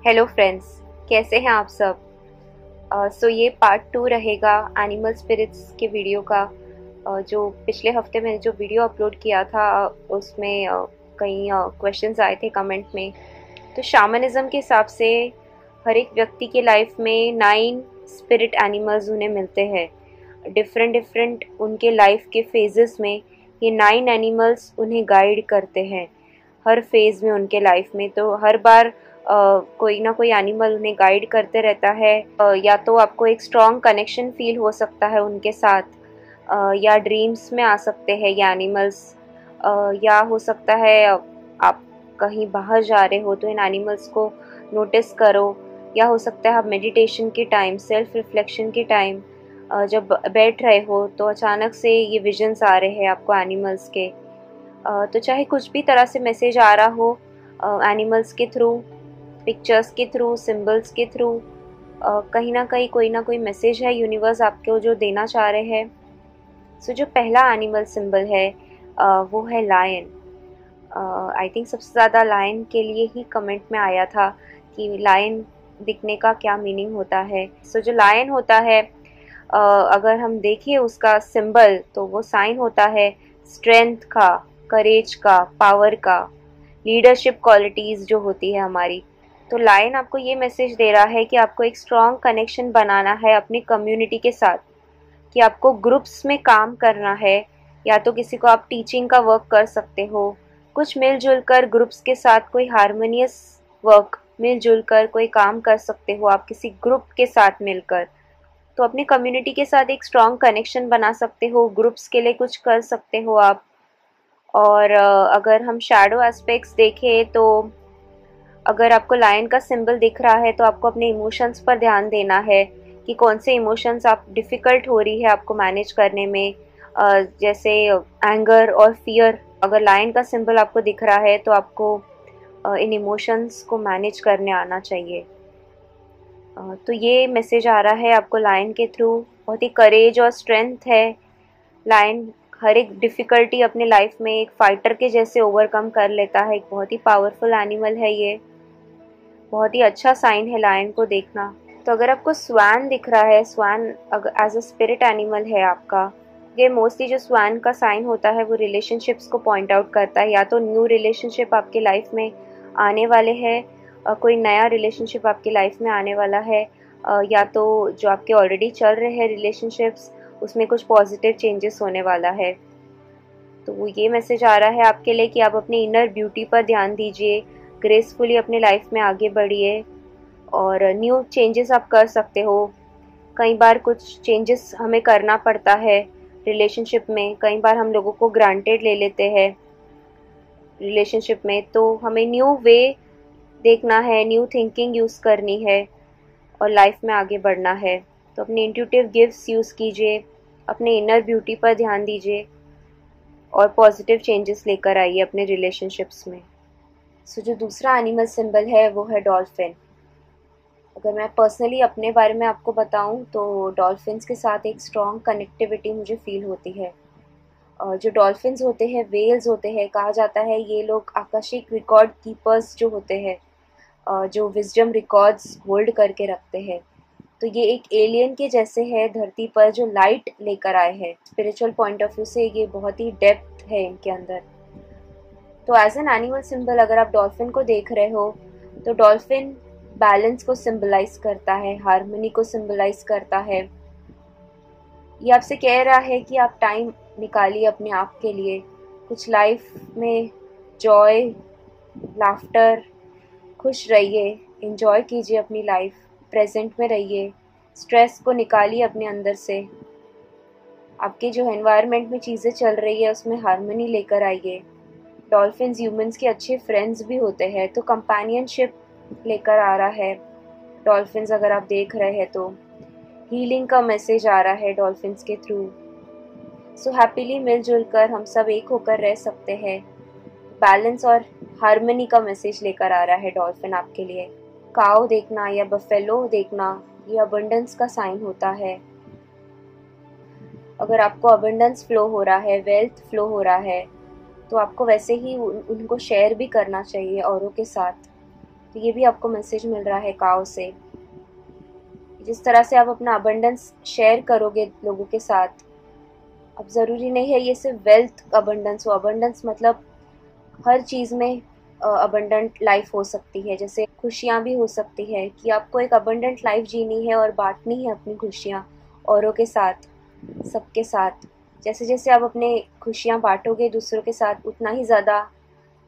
Hello friends, कैसे हैं आप सब। ये पार्ट 2 रहेगा एनिमल स्पिरिट्स के वीडियो का। जो पिछले हफ्ते मैंने जो वीडियो अपलोड किया था उसमें कई क्वेश्चंस आए थे कमेंट में। तो शामनिज़्म के हिसाब से हर एक व्यक्ति के लाइफ में 9 स्पिरिट एनिमल्स उन्हें मिलते हैं। डिफरेंट उनके लाइफ के फेजेस में ये 9 एनिमल्स उन्हें गाइड करते हैं हर फेज़ में उनके लाइफ में। तो हर बार कोई ना कोई एनिमल उन्हें गाइड करते रहता है। या तो आपको एक स्ट्रॉन्ग कनेक्शन फील हो सकता है उनके साथ, या ड्रीम्स में आ सकते हैं ये एनिमल्स, या हो सकता है आप कहीं बाहर जा रहे हो तो इन एनिमल्स को नोटिस करो, या हो सकता है आप मेडिटेशन के टाइम, सेल्फ रिफ्लेक्शन के टाइम जब बैठ रहे हो तो अचानक से ये विजन्स आ रहे हैं आपको एनिमल्स के। तो चाहे कुछ भी तरह से मैसेज आ रहा हो एनिमल्स के थ्रू, पिक्चर्स के थ्रू, सिंबल्स के थ्रू, कहीं ना कहीं कोई ना कोई मैसेज है यूनिवर्स आपको जो देना चाह रहे हैं। सो जो पहला एनिमल सिंबल है वो है लायन। आई थिंक सबसे ज़्यादा लायन के लिए ही कमेंट में आया था कि लायन दिखने का क्या मीनिंग होता है। सो जो लायन होता है, अगर हम देखें उसका सिंबल तो वो साइन होता है स्ट्रेंथ का, करेज का, पावर का, लीडरशिप क्वालिटीज़ जो होती है हमारी। तो लायन आपको ये मैसेज दे रहा है कि आपको एक स्ट्रॉन्ग कनेक्शन बनाना है अपनी कम्युनिटी के साथ, कि आपको ग्रुप्स में काम करना है, या तो किसी को आप टीचिंग का वर्क कर सकते हो, कुछ मिलजुल कर ग्रुप्स के साथ कोई हारमोनियस वर्क, मिलजुल कर कोई काम कर सकते हो आप किसी ग्रुप के साथ मिलकर। तो अपनी कम्युनिटी के साथ एक स्ट्रॉन्ग कनेक्शन बना सकते हो, ग्रुप्स के लिए कुछ कर सकते हो आप। और अगर हम शैडो एस्पेक्ट्स देखें तो अगर आपको लायन का सिंबल दिख रहा है तो आपको अपने इमोशंस पर ध्यान देना है कि कौन से इमोशंस आप डिफ़िकल्ट हो रही है आपको मैनेज करने में, जैसे एंगर और फियर। अगर लायन का सिंबल आपको दिख रहा है तो आपको इन इमोशंस को मैनेज करने आना चाहिए। तो ये मैसेज आ रहा है आपको लायन के थ्रू। बहुत ही करेज और स्ट्रेंथ है लायन, हर एक डिफ़िकल्टी अपने लाइफ में एक फाइटर के जैसे ओवरकम कर लेता है। एक बहुत ही पावरफुल एनिमल है ये, बहुत ही अच्छा साइन है लायन को देखना। तो अगर आपको स्वान दिख रहा है, स्वान एज अ स्पिरिट एनिमल है आपका। ये मोस्टली जो स्वान का साइन होता है वो रिलेशनशिप्स को पॉइंट आउट करता है, या तो न्यू रिलेशनशिप आपके लाइफ में आने वाले हैं, कोई नया रिलेशनशिप आपकी लाइफ में आने वाला है, या तो जो आपके ऑलरेडी चल रहे हैं रिलेशनशिप्स उसमें कुछ पॉजिटिव चेंजेस होने वाला है। तो वो ये मैसेज आ रहा है आपके लिए कि आप अपनी इनर ब्यूटी पर ध्यान दीजिए, ग्रेसफुली अपने लाइफ में आगे बढ़िए और न्यू चेंजेस आप कर सकते हो। कई बार कुछ चेंजेस हमें करना पड़ता है रिलेशनशिप में, कई बार हम लोगों को ग्रांटेड ले लेते हैं रिलेशनशिप में, तो हमें न्यू वे देखना है, न्यू थिंकिंग यूज़ करनी है और लाइफ में आगे बढ़ना है। तो अपने इंट्यूटिव गिफ्ट्स यूज़ कीजिए, अपने इनर ब्यूटी पर ध्यान दीजिए और पॉजिटिव चेंजेस लेकर आइए अपने रिलेशनशिप्स में। सो जो दूसरा एनिमल सिंबल है वो है डॉल्फिन। अगर मैं पर्सनली अपने बारे में आपको बताऊं तो डॉल्फिन्स के साथ एक स्ट्रॉन्ग कनेक्टिविटी मुझे फील होती है। जो डॉल्फिन्स होते हैं, वेल्स होते हैं, कहा जाता है ये लोग आकाशिक रिकॉर्ड कीपर्स जो होते हैं, जो विजडम रिकॉर्ड्स होल्ड करके रखते हैं। तो ये एक एलियन के जैसे है धरती पर जो लाइट लेकर आए हैं। स्पिरिचुअल पॉइंट ऑफ व्यू से ये बहुत ही डेप्थ है इनके अंदर। तो एज एन एनिमल सिंबल अगर आप डॉल्फिन को देख रहे हो तो डॉल्फिन बैलेंस को सिंबलाइज करता है, हार्मनी को सिंबलाइज करता है। ये आपसे कह रहा है कि आप टाइम निकालिए अपने आप के लिए, कुछ लाइफ में जॉय, लाफ्टर, खुश रहिए, एंजॉय कीजिए अपनी लाइफ, प्रेजेंट में रहिए, स्ट्रेस को निकालिए अपने अंदर से। आपके जो एनवायरनमेंट में चीज़ें चल रही है उसमें हार्मनी लेकर आइए। डॉल्फिन्स ह्यूमंस के अच्छे फ्रेंड्स भी होते हैं, तो कंपेनियनशिप लेकर आ रहा है डॉल्फिन्स। अगर आप देख रहे हैं तो हीलिंग का मैसेज आ रहा है डॉल्फिन्स के थ्रू। सो हैप्पीली मिलजुल कर हम सब एक होकर रह सकते हैं। बैलेंस और हार्मनी का मैसेज लेकर आ रहा है डॉल्फिन आपके लिए। काऊ देखना या बफेलो देखना ये अबंडेंस का साइन होता है। अगर आपको अबंडेंस फ्लो हो रहा है, वेल्थ फ्लो हो रहा है, तो आपको वैसे ही उनको शेयर भी करना चाहिए औरों के साथ। तो ये भी आपको मैसेज मिल रहा है काऊ से। जिस तरह से आप अपना अबंडेंस शेयर करोगे लोगों के साथ, अब ज़रूरी नहीं है ये सिर्फ वेल्थ अबंडेंस हो। अबंडेंस मतलब हर चीज़ में अबंडेंट लाइफ हो सकती है। जैसे खुशियाँ भी हो सकती है कि आपको एक अबंडेंट लाइफ जीनी है और बांटनी है अपनी खुशियाँ औरों के साथ, सबके साथ। जैसे जैसे आप अपने खुशियाँ बांटोगे दूसरों के साथ, उतना ही ज़्यादा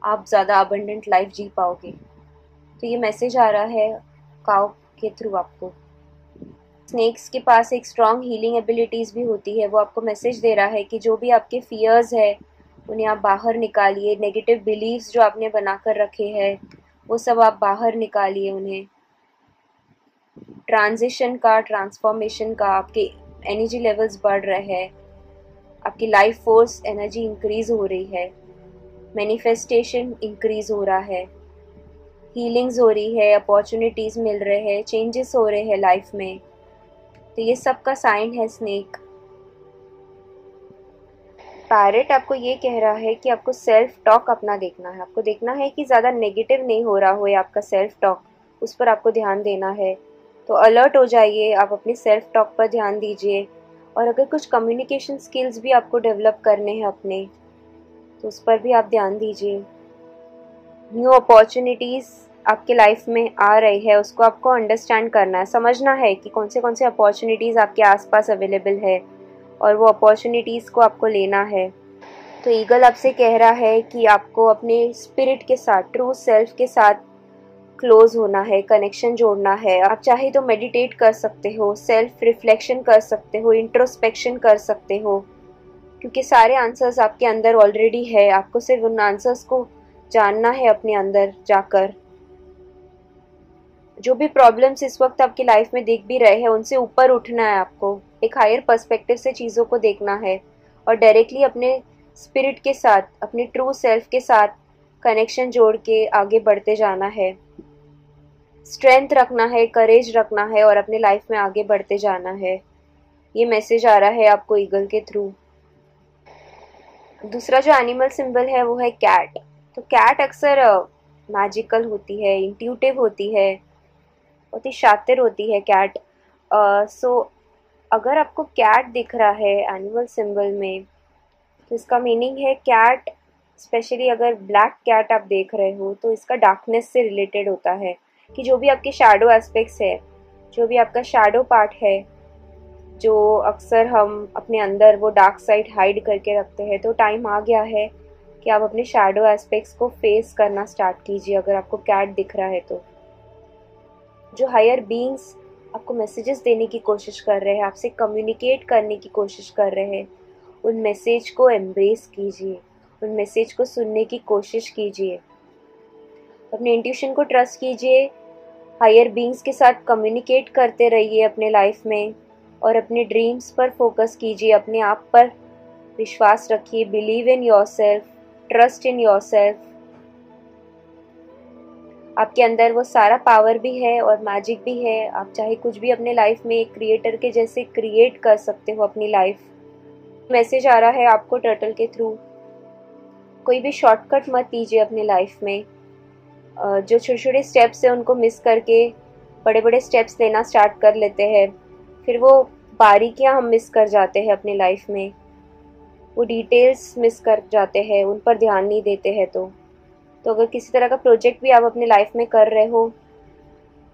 आप ज़्यादा अबंडेंट लाइफ जी पाओगे। तो ये मैसेज आ रहा है काऊ के थ्रू आपको। स्नेक्स के पास एक स्ट्रॉन्ग हीलिंग एबिलिटीज़ भी होती है। वो आपको मैसेज दे रहा है कि जो भी आपके फियर्स है उन्हें आप बाहर निकालिए। नेगेटिव बिलीव्स जो आपने बना कर रखे हैं वो सब आप बाहर निकालिए उन्हें। ट्रांजिशन का, ट्रांसफॉर्मेशन का, आपके एनर्जी लेवल्स बढ़ रहे हैं, आपकी लाइफ फोर्स एनर्जी इंक्रीज हो रही है, मैनिफेस्टेशन इंक्रीज हो रहा है, हीलिंग्स हो रही है, अपॉर्चुनिटीज़ मिल रहे हैं, चेंजेस हो रहे हैं लाइफ में। तो ये सब का साइन है स्नेक। पैरेट आपको ये कह रहा है कि आपको सेल्फ टॉक अपना देखना है। आपको देखना है कि ज़्यादा नेगेटिव नहीं हो रहा हो या आपका सेल्फ टॉक, उस पर आपको ध्यान देना है। तो अलर्ट हो जाइए, आप अपने सेल्फ टॉक पर ध्यान दीजिए। और अगर कुछ कम्युनिकेशन स्किल्स भी आपको डेवलप करने हैं अपने, तो उस पर भी आप ध्यान दीजिए। न्यू अपॉर्चुनिटीज़ आपके लाइफ में आ रही है, उसको आपको अंडरस्टैंड करना है, समझना है कि कौन से अपॉर्चुनिटीज़ आपके आसपास अवेलेबल है और वो अपॉर्चुनिटीज़ को आपको लेना है। तो ईगल आपसे कह रहा है कि आपको अपने स्पिरिट के साथ, ट्रू सेल्फ के साथ क्लोज होना है, कनेक्शन जोड़ना है। आप चाहे तो मेडिटेट कर सकते हो, सेल्फ रिफ्लेक्शन कर सकते हो, इंट्रोस्पेक्शन कर सकते हो, क्योंकि सारे आंसर्स आपके अंदर ऑलरेडी है। आपको सिर्फ उन आंसर्स को जानना है अपने अंदर जाकर। जो भी प्रॉब्लम्स इस वक्त आपकी लाइफ में दिख भी रहे हैं, उनसे ऊपर उठना है आपको। एक हायर पर्सपेक्टिव से चीज़ों को देखना है और डायरेक्टली अपने स्पिरिट के साथ, अपने ट्रू सेल्फ के साथ कनेक्शन जोड़ के आगे बढ़ते जाना है। स्ट्रेंथ रखना है, करेज रखना है और अपने लाइफ में आगे बढ़ते जाना है। ये मैसेज आ रहा है आपको ईगल के थ्रू। दूसरा जो एनिमल सिंबल है वो है कैट। तो कैट अक्सर मैजिकल होती है, इंट्यूटिव होती है, बहुत ही शातिर होती है कैट। सो अगर आपको कैट दिख रहा है एनिमल सिंबल में, तो इसका मीनिंग है कैट, स्पेशली अगर ब्लैक कैट आप देख रहे हो, तो इसका डार्कनेस से रिलेटेड होता है कि जो भी आपके शैडो एस्पेक्ट्स है, जो भी आपका शैडो पार्ट है, जो अक्सर हम अपने अंदर वो डार्क साइड हाइड करके रखते हैं, तो टाइम आ गया है कि आप अपने शैडो एस्पेक्ट्स को फेस करना स्टार्ट कीजिए। अगर आपको कैट दिख रहा है तो जो हायर बीइंग्स आपको मैसेजेस देने की कोशिश कर रहे हैं, आपसे कम्युनिकेट करने की कोशिश कर रहे हैं, उन मैसेज को एम्ब्रेस कीजिए, उन मैसेज को सुनने की कोशिश कीजिए। अपने इंट्यूशन को ट्रस्ट कीजिए, हायर बीइंग्स के साथ कम्युनिकेट करते रहिए अपने लाइफ में और अपने ड्रीम्स पर फोकस कीजिए, अपने आप पर विश्वास रखिए। Believe in yourself, trust in yourself. आपके अंदर वो सारा पावर भी है और मैजिक भी है। आप चाहे कुछ भी अपने लाइफ में एक क्रिएटर के जैसे क्रिएट कर सकते हो अपनी लाइफ। मैसेज आ रहा है आपको टर्टल के थ्रू, कोई भी शॉर्टकट मत लीजिए अपने लाइफ में। जो छोटे छोटे स्टेप्स हैं उनको मिस करके बड़े बड़े स्टेप्स लेना स्टार्ट कर लेते हैं, फिर वो बारीकियां हम मिस कर जाते हैं अपने लाइफ में, वो डिटेल्स मिस कर जाते हैं, उन पर ध्यान नहीं देते हैं। तो अगर किसी तरह का प्रोजेक्ट भी आप अपने लाइफ में कर रहे हो,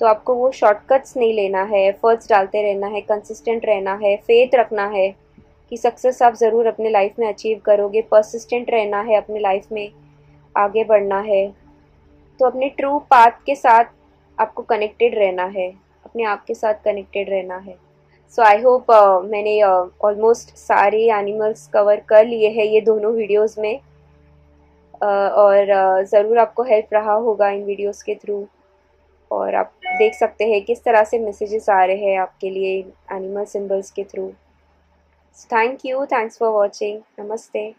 तो आपको वो शॉर्टकट्स नहीं लेना है, एफर्ट्स डालते रहना है, कंसिस्टेंट रहना है, फेथ रखना है कि सक्सेस आप ज़रूर अपने लाइफ में अचीव करोगे। परसिस्टेंट रहना है, अपने लाइफ में आगे बढ़ना है। तो अपने ट्रू पाथ के साथ आपको कनेक्टेड रहना है, अपने आप के साथ कनेक्टेड रहना है। सो आई होप मैंने ऑलमोस्ट सारे एनिमल्स कवर कर लिए हैं ये दोनों वीडियोस में। और ज़रूर आपको हेल्प रहा होगा इन वीडियोस के थ्रू, और आप देख सकते हैं किस तरह से मैसेजेस आ रहे हैं आपके लिए एनिमल सिंबल्स के thank you, thanks for watching, नमस्ते।